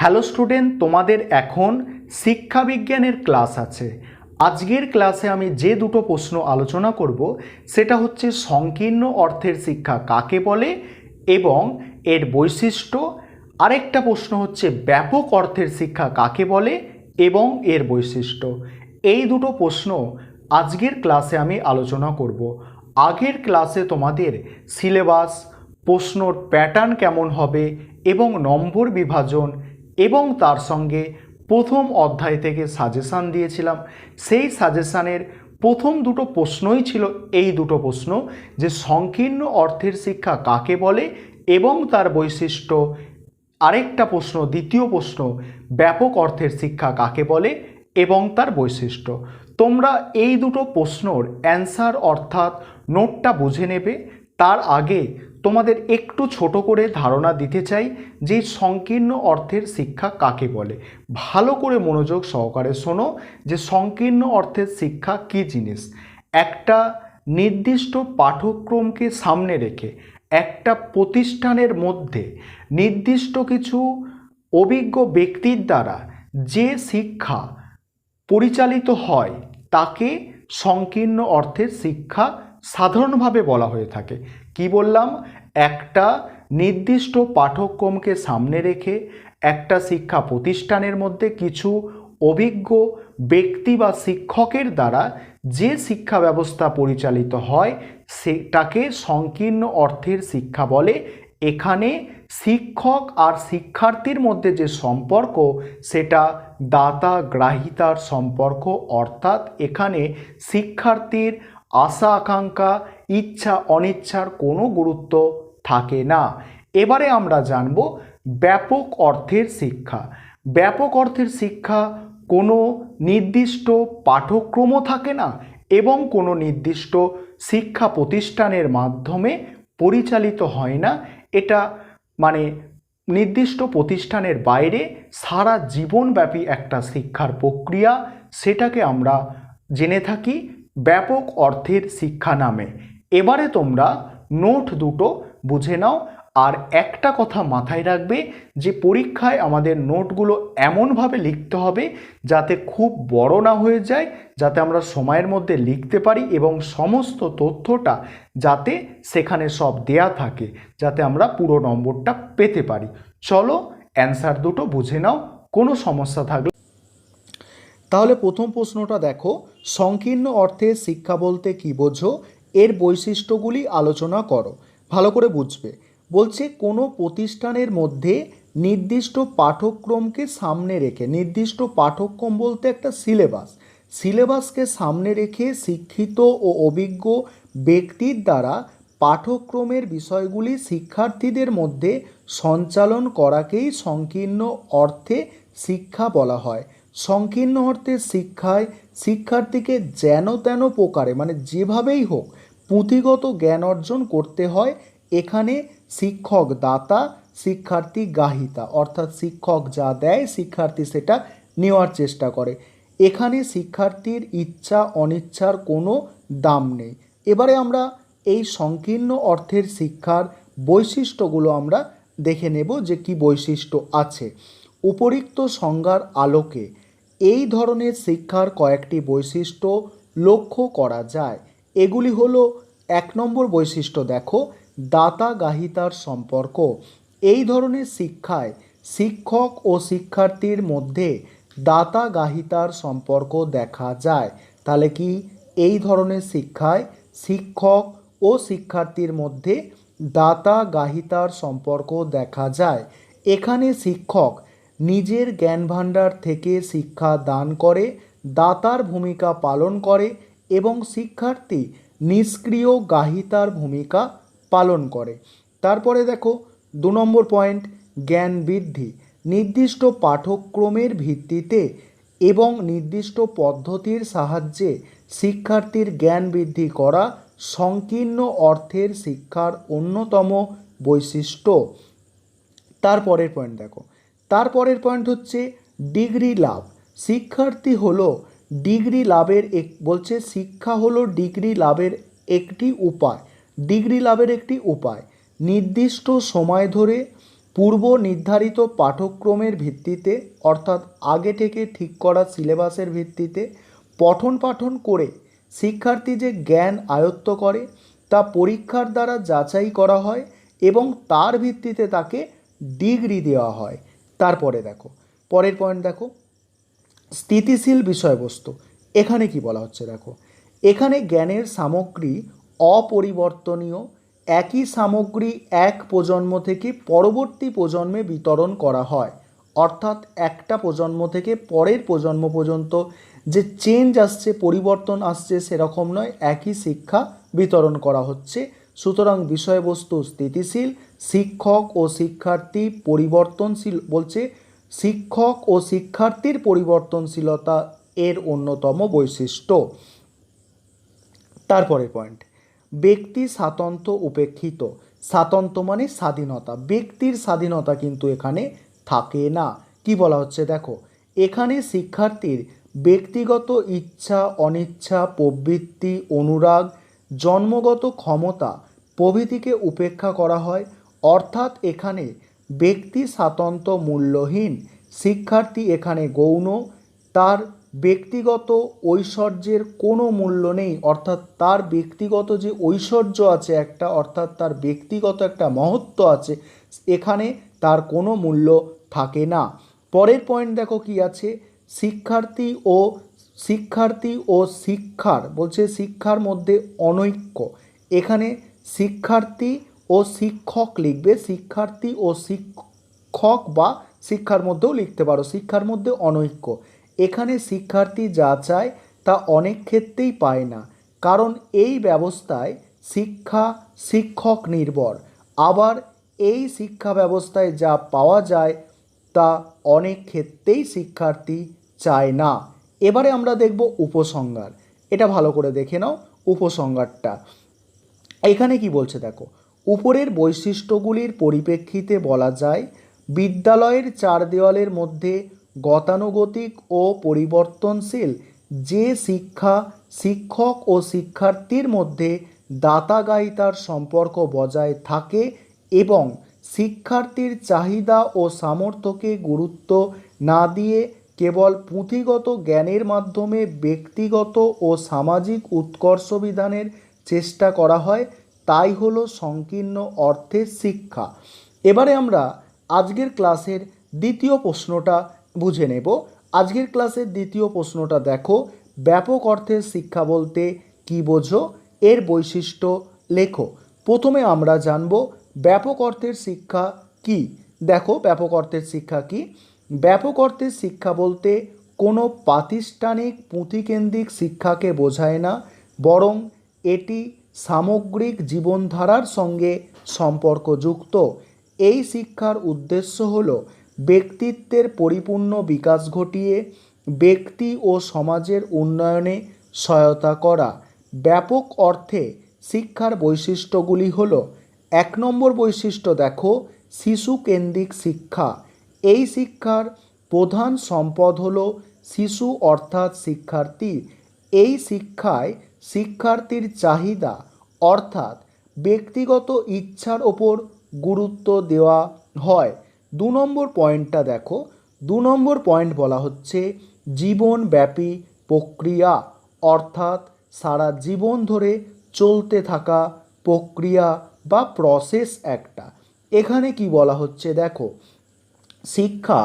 Hello student, তোমাদের এখন শিক্ষা বিজ্ঞানের ক্লাস আছে। আজকের ক্লাসে আমি যে দুটো প্রশ্ন আলোচনা করব সেটা হচ্ছে সংকীর্ণ অর্থের শিক্ষা কাকে বলে এবং এর বৈশিষ্ট্য। আরেকটা প্রশ্ন হচ্ছে ব্যাপক অর্থের শিক্ষা কাকে বলে এবং এর বৈশিষ্ট্য। এই দুটো প্রশ্ন আজকের ক্লাসে আমি আলোচনা করব। আগের ক্লাসে তোমাদের সিলেবাস, প্রশ্নর প্যাটার্ন কেমন হবে এবং নম্বর বিভাজন এবং তার সঙ্গে প্রথম অধ্যায় থেকে সাজেশান দিয়েছিলাম। সেই সাজেশানের প্রথম দুটো প্রশ্নই ছিল এই দুটো প্রশ্ন, যে সংকীর্ণ অর্থের শিক্ষা কাকে বলে এবং তার বৈশিষ্ট্য। আরেকটা প্রশ্ন, দ্বিতীয় প্রশ্ন, ব্যাপক অর্থের শিক্ষা কাকে বলে এবং তার বৈশিষ্ট্য। তোমরা এই দুটো প্রশ্নর অ্যান্সার অর্থাৎ নোটটা বুঝে নেবে। তার আগে তোমাদের একটু ছোট করে ধারণা দিতে চাই যে সংকীর্ণ অর্থের শিক্ষা কাকে বলে। ভালো করে মনোযোগ সহকারে শোনো যে সংকীর্ণ অর্থের শিক্ষা কী জিনিস। একটা নির্দিষ্ট পাঠ্যক্রমকে সামনে রেখে একটা প্রতিষ্ঠানের মধ্যে নির্দিষ্ট কিছু অভিজ্ঞ ব্যক্তির দ্বারা যে শিক্ষা পরিচালিত হয় তাকে সংকীর্ণ অর্থের শিক্ষা সাধারণভাবে বলা হয়ে থাকে। কি বললাম? একটা নির্দিষ্ট পাঠ্যক্রমকে সামনে রেখে একটা শিক্ষা প্রতিষ্ঠানের মধ্যে কিছু অভিজ্ঞ ব্যক্তি বা শিক্ষকের দ্বারা যে শিক্ষা ব্যবস্থা পরিচালিত হয় সেটাকে সংকীর্ণ অর্থের শিক্ষা বলে। এখানে শিক্ষক আর শিক্ষার্থীর মধ্যে যে সম্পর্ক সেটা দাতা গ্রাহিতার সম্পর্ক, অর্থাৎ এখানে শিক্ষার্থীর আশা আকাঙ্ক্ষা, ইচ্ছা অনিচ্ছার কোনো গুরুত্ব থাকে না। এবারে আমরা জানব ব্যাপক অর্থের শিক্ষা। ব্যাপক অর্থের শিক্ষা কোনো নির্দিষ্ট পাঠ্যক্রমও থাকে না এবং কোনো নির্দিষ্ট শিক্ষা প্রতিষ্ঠানের মাধ্যমে পরিচালিত হয় না। এটা মানে নির্দিষ্ট প্রতিষ্ঠানের বাইরে সারা জীবনব্যাপী একটা শিক্ষার প্রক্রিয়া, সেটাকে আমরা জেনে থাকি ব্যাপক অর্থের শিক্ষা নামে। এবারে তোমরা নোট দুটো বুঝে নাও। আর একটা কথা মাথায় রাখবে যে পরীক্ষায় আমাদের নোটগুলো এমনভাবে লিখতে হবে যাতে খুব বড় না হয়ে যায়, যাতে আমরা সময়ের মধ্যে লিখতে পারি এবং সমস্ত তথ্যটা যাতে সেখানে সব দেয়া থাকে, যাতে আমরা পুরো নম্বরটা পেতে পারি। চলো অ্যান্সার দুটো বুঝে নাও, কোনো সমস্যা থাকলে। তাহলে প্রথম প্রশ্নটা দেখো, সংকীর্ণ অর্থের শিক্ষা বলতে কী বোঝো, এর বৈশিষ্ট্যগুলি আলোচনা করো। ভালো করে বুঝবে। বলছে কোনো প্রতিষ্ঠানের মধ্যে নির্দিষ্ট পাঠ্যক্রমকে সামনে রেখে, নির্দিষ্ট পাঠ্যক্রম বলতে একটা সিলেবাসকে সামনে রেখে শিক্ষিত ও অভিজ্ঞ ব্যক্তির দ্বারা পাঠ্যক্রমের বিষয়গুলি শিক্ষার্থীদের মধ্যে সঞ্চালন করাকেই সংকীর্ণ অর্থে শিক্ষা বলা হয়। সংকীর্ণ অর্থের শিক্ষায় শিক্ষার্থীকে যেন তেন প্রকারে মানে যেভাবেই হোক পুঁথিগত জ্ঞান অর্জন করতে হয়। এখানে শিক্ষক দাতা, শিক্ষার্থী গ্রাহিতা, অর্থাৎ শিক্ষক যা দেয় শিক্ষার্থী সেটা নেওয়ার চেষ্টা করে। এখানে শিক্ষার্থীর ইচ্ছা অনিচ্ছার কোনো দাম নেই। এবারে আমরা এই সংকীর্ণ অর্থের শিক্ষার বৈশিষ্ট্যগুলো আমরা দেখে নেব যে কি বৈশিষ্ট্য আছে। উপরিক্ত সংজ্ঞার আলোকে এই ধরনের শিক্ষার কয়েকটি বৈশিষ্ট্য লক্ষ্য করা যায়। এগুলি হলো, 1 নম্বর বৈশিষ্ট্য দেখো, দাতা গ্রাহিতার সম্পর্ক। এই ধরনের শিক্ষায় শিক্ষক ও শিক্ষার্থীর মধ্যে দাতা গ্রাহিতার সম্পর্ক দেখা যায়। তাহলে কি এই ধরনের শিক্ষায় শিক্ষক ও শিক্ষার্থীর মধ্যে দাতা গ্রাহিতার সম্পর্ক দেখা যায়। এখানে শিক্ষক নিজের জ্ঞান ভাণ্ডার থেকে শিক্ষা দান করে, দাতার ভূমিকা পালন করে এবং শিক্ষার্থী নিষ্ক্রিয় গ্রাহিতার ভূমিকা পালন করে। তারপরে দেখো 2 নম্বর পয়েন্ট, জ্ঞান বৃদ্ধি। নির্দিষ্ট পাঠ্যক্রমের ভিত্তিতে এবং নির্দিষ্ট পদ্ধতির সাহায্যে শিক্ষার্থীর জ্ঞান বৃদ্ধি করা সংকীর্ণ অর্থের শিক্ষার অন্যতম বৈশিষ্ট্য। তারপরের পয়েন্ট দেখো, তারপরের পয়েন্ট হচ্ছে ডিগ্রি লাভ। শিক্ষার্থী হলো ডিগ্রি লাভের বলছে শিক্ষা হলো ডিগ্রি লাভের একটি উপায়। নির্দিষ্ট সময় ধরে পূর্ব নির্ধারিত পাঠ্যক্রমের ভিত্তিতে অর্থাৎ আগে থেকে ঠিক করা সিলেবাসের ভিত্তিতে পঠন পাঠন করে শিক্ষার্থী যে জ্ঞান আয়ত্ত করে তা পরীক্ষার দ্বারা যাচাই করা হয় এবং তার ভিত্তিতে তাকে ডিগ্রি দেওয়া হয়। তারপরে দেখো পরের পয়েন্ট দেখো, স্থিতিশীল বিষয়বস্তু। এখানে কি বলা হচ্ছে দেখো, এখানে জ্ঞানের সামগ্রী অপরিবর্তনীয়, একই সামগ্রী এক প্রজন্ম থেকে পরবর্তী প্রজন্মে বিতরণ করা হয়। অর্থাৎ একটা প্রজন্ম থেকে পরের প্রজন্ম পর্যন্ত যে চেঞ্জ আসছে, পরিবর্তন আসছে সেরকম নয়, একই শিক্ষা বিতরণ করা হচ্ছে। সুতরাং বিষয়বস্তু স্থিতিশীল, শিক্ষক ও শিক্ষার্থী পরিবর্তনশীল বলছে, শিক্ষক ও শিক্ষার্থীর পরিবর্তনশীলতা এর অন্যতম বৈশিষ্ট্য। তারপরের পয়েন্ট, ব্যক্তি স্বাতন্ত্র্য উপেক্ষিত। স্বাতন্ত্র্য মানে স্বাধীনতা, ব্যক্তির স্বাধীনতা কিন্তু এখানে থাকে না। কি বলা হচ্ছে দেখো, এখানে শিক্ষার্থীর ব্যক্তিগত ইচ্ছা অনিচ্ছা প্রবৃত্তি অনুরাগ জন্মগত ক্ষমতা প্রভৃতিকে উপেক্ষা করা হয়। অর্থাৎ এখানে ব্যক্তি স্বাতন্ত্র্য মূল্যহীন, শিক্ষার্থী এখানে গৌণ, তার ব্যক্তিগত ঐশ্বর্যের কোনো মূল্য নেই। অর্থাৎ তার ব্যক্তিগত যে ঐশ্বর্য আছে একটা, অর্থাৎ তার ব্যক্তিগত একটা মহত্ব আছে, এখানে তার কোনো মূল্য থাকে না। পরের পয়েন্ট দেখো কি আছে, শিক্ষার্থী ও শিক্ষার বলছে শিক্ষার মধ্যে অনৈক্য। এখানে শিক্ষার্থী ও শিক্ষক লিখবে, শিক্ষার্থী ও শিক্ষক বা শিক্ষার মধ্যেও লিখতে পারো, শিক্ষার মধ্যে অনৈক্য। এখানে শিক্ষার্থী যা চায় তা অনেক ক্ষেত্রেই পায় না, কারণ এই ব্যবস্থায় শিক্ষা শিক্ষক নির্ভর। আবার এই শিক্ষা ব্যবস্থায় যা পাওয়া যায় তা অনেক ক্ষেত্রেই শিক্ষার্থী চায় না। এবারে আমরা দেখব উপসংহার। এটা ভালো করে দেখে নাও উপসংহারটা। এখানে কি বলছে দেখো, উপরের বৈশিষ্ট্যগুলির পরিপ্রেক্ষিতে বলা যায় বিদ্যালয়ের চার দেওয়ালের মধ্যে গতানুগতিক ও পরিবর্তনশীল যে শিক্ষা শিক্ষক ও শিক্ষার্থীর মধ্যে দাতা গায়িতার সম্পর্ক বজায় থাকে এবং শিক্ষার্থীর চাহিদা ও সামর্থ্যকে গুরুত্ব না দিয়ে কেবল পুঁথিগত জ্ঞানের মাধ্যমে ব্যক্তিগত ও সামাজিক উৎকর্ষ বিধানের চেষ্টা করা হয়, তাই হলো সংকীর্ণ অর্থের শিক্ষা। এবারে আমরা আজকের ক্লাসের দ্বিতীয় প্রশ্নটা বুঝে নেব। আজকের ক্লাসের দ্বিতীয় প্রশ্নটা দেখো, ব্যাপক অর্থের শিক্ষা বলতে কি বোঝো, এর বৈশিষ্ট্য লেখো। প্রথমে আমরা জানব ব্যাপক অর্থের শিক্ষা কি। দেখো ব্যাপক অর্থের শিক্ষা কি, ব্যাপক অর্থের শিক্ষা বলতে কোনো প্রাতিষ্ঠানিক পুঁথিকেন্দ্রিক শিক্ষাকে বোঝায় না, বরং এটি সামগ্রিক জীবনধারার সঙ্গে সম্পর্কযুক্ত। এই শিক্ষার উদ্দেশ্য হল ব্যক্তিত্বের পরিপূর্ণ বিকাশ ঘটিয়ে ব্যক্তি ও সমাজের উন্নয়নে সহায়তা করা। ব্যাপক অর্থে শিক্ষার বৈশিষ্ট্যগুলি হল, 1 নম্বর বৈশিষ্ট্য দেখো, শিশু কেন্দ্রিক শিক্ষা। এই শিক্ষার প্রধান সম্পদ হল শিশু অর্থাৎ শিক্ষার্থী। এই শিক্ষায় শিক্ষার্থীর চাহিদা অর্থাৎ ব্যক্তিগত ইচ্ছার ওপর গুরুত্ব দেওয়া হয়। 2 নম্বর পয়েন্টটা দেখো, 2 নম্বর পয়েন্ট বলা হচ্ছে জীবনব্যাপী প্রক্রিয়া, অর্থাৎ সারা জীবন ধরে চলতে থাকা প্রক্রিয়া বা প্রসেস একটা। এখানে কি বলা হচ্ছে দেখো, শিক্ষা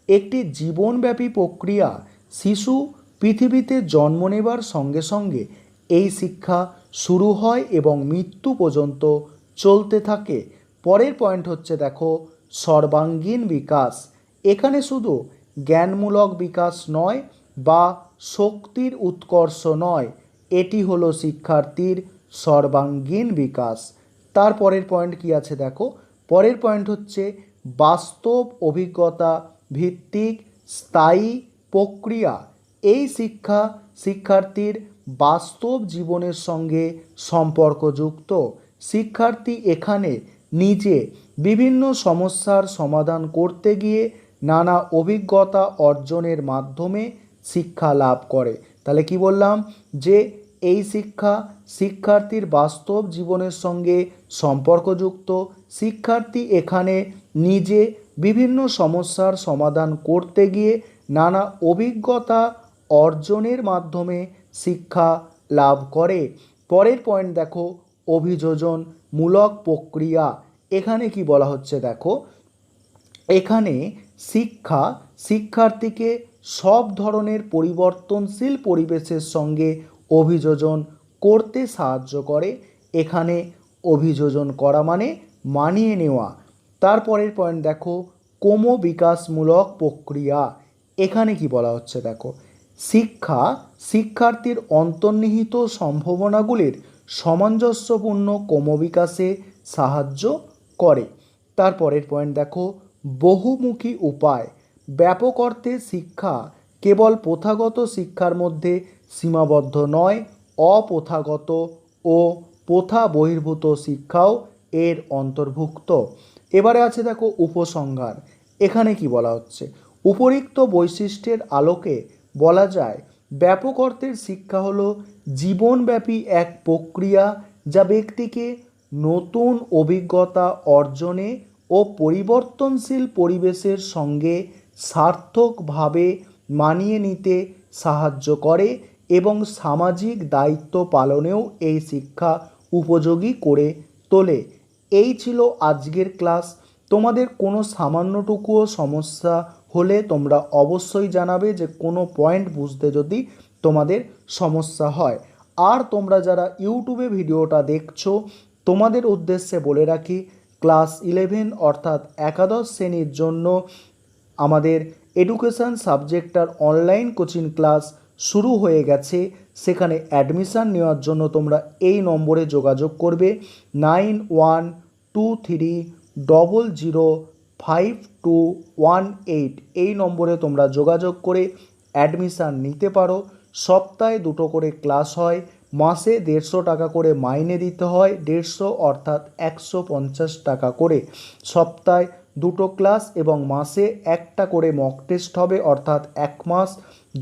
একটি জীবনব্যাপী প্রক্রিয়া। শিশু পৃথিবীতে জন্ম নেবার সঙ্গে সঙ্গে এই শিক্ষা শুরু হয় এবং মৃত্যু পর্যন্ত চলতে থাকে। পরের পয়েন্ট হচ্ছে দেখো সর্বাঙ্গীন বিকাশ। এখানে শুধু জ্ঞানমূলক বিকাশ নয় বা শক্তির উৎকর্ষ নয়, এটি হলো শিক্ষার্থীর সর্বাঙ্গীন বিকাশ। তারপরের পয়েন্ট কি আছে দেখো, পরের পয়েন্ট হচ্ছে বাস্তব অভিজ্ঞতা ভিত্তিক স্থায়ী প্রক্রিয়া। এই শিক্ষা শিক্ষার্থীর বাস্তব জীবনের সঙ্গে সম্পর্কযুক্ত। শিক্ষার্থী এখানে নিজে বিভিন্ন সমস্যার সমাধান করতে গিয়ে নানা অভিজ্ঞতা অর্জনের মাধ্যমে শিক্ষা লাভ করে। তাহলে কি বললাম যে এই শিক্ষা শিক্ষার্থীর বাস্তব জীবনের সঙ্গে সম্পর্কযুক্ত। শিক্ষার্থী এখানে নিজে বিভিন্ন সমস্যার সমাধান করতে গিয়ে নানা অভিজ্ঞতা অর্জনের মাধ্যমে শিক্ষা লাভ করে। পরের পয়েন্ট দেখো, অভিযোজনমূলক প্রক্রিয়া। এখানে কি বলা হচ্ছে দেখো, এখানে শিক্ষা শিক্ষার্থীকে সব ধরনের পরিবর্তনশীল পরিবেশের সঙ্গে অভিযোজন করতে সাহায্য করে। এখানে অভিযোজন করা মানে মানিয়ে নেওয়া। তারপরের পয়েন্ট দেখো, ক্রমবিকাশমূলক প্রক্রিয়া। এখানে কি বলা হচ্ছে দেখো, শিক্ষা শিক্ষার্থীর অন্তর্নিহিত সম্ভাবনাগুলির সামঞ্জস্যপূর্ণ ক্রমবিকাশে সাহায্য করে। তারপরের পয়েন্ট দেখো, বহুমুখী উপায়। ব্যাপক অর্থে শিক্ষা কেবল প্রথাগত শিক্ষার মধ্যে সীমাবদ্ধ নয়, অপ্রথাগত ও প্রথা বহির্ভূত শিক্ষাও এর অন্তর্ভুক্ত। এবারে আছে দেখো উপসংহার। এখানে কি বলা হচ্ছে, উপরিক্ত বৈশিষ্ট্যের আলোকে বলা যায় ব্যাপক অর্থের শিক্ষা হলো জীবনব্যাপী এক প্রক্রিয়া যা ব্যক্তিকে নতুন অভিজ্ঞতা অর্জনে ও পরিবর্তনশীল পরিবেশের সঙ্গে সার্থকভাবে মানিয়ে নিতে সাহায্য করে এবং সামাজিক দায়িত্ব পালনেও এই শিক্ষা উপযোগী করে তোলে। এই ছিল আজকের ক্লাস। তোমাদের কোনো সামান্যটুকুও সমস্যা হলে তোমরা অবশ্যই জানাবে, যে কোনো পয়েন্ট বুঝতে যদি তোমাদের সমস্যা হয়। আর তোমরা যারা ইউটিউবে ভিডিওটা দেখছো, তোমাদের উদ্দেশ্যে বলে রাখি, ক্লাস 11 অর্থাৎ একাদশ শ্রেণীর জন্য আমাদের এডুকেশান সাবজেক্টটার অনলাইন কোচিং ক্লাস শুরু হয়ে গেছে। সেখানে অ্যাডমিশান নেওয়ার জন্য তোমরা এই নম্বরে যোগাযোগ করবে, 9123005218। এই নম্বরে তোমরা যোগাযোগ করে অ্যাডমিশান নিতে পারো। সপ্তাহে 2টো করে ক্লাস হয়, মাসে 150 টাকা করে মাইনে দিতে হয়, 150 অর্থাৎ 150 টাকা করে। সপ্তাহে 2টো ক্লাস এবং মাসে একটা করে মক টেস্ট হবে, অর্থাৎ 1 মাস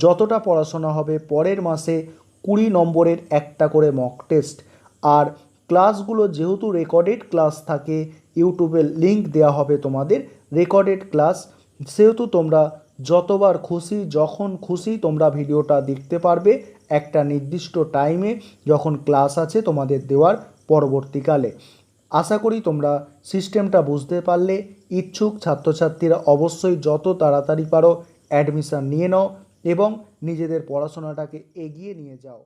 যতটা পড়াশোনা হবে পরের মাসে 20 নম্বরের একটা করে মক টেস্ট। আর ক্লাসগুলো যেহেতু রেকর্ডেড ক্লাস থাকে, ইউটিউবের লিঙ্ক দেওয়া হবে তোমাদের রেকর্ডেড ক্লাস, সেহেতু তোমরা যতবার খুশি যখন খুশি তোমরা ভিডিওটা দেখতে পারবে একটা নির্দিষ্ট টাইমে যখন ক্লাস আছে তোমাদের দেওয়ার পরবর্তীকালে। আশা করি তোমরা সিস্টেমটা বুঝতে পারলে। ইচ্ছুক ছাত্রছাত্রীরা অবশ্যই যত তাড়াতাড়ি পারো অ্যাডমিশান নিয়ে নাও এবং নিজেদের পড়াশোনাটাকে এগিয়ে নিয়ে যাও।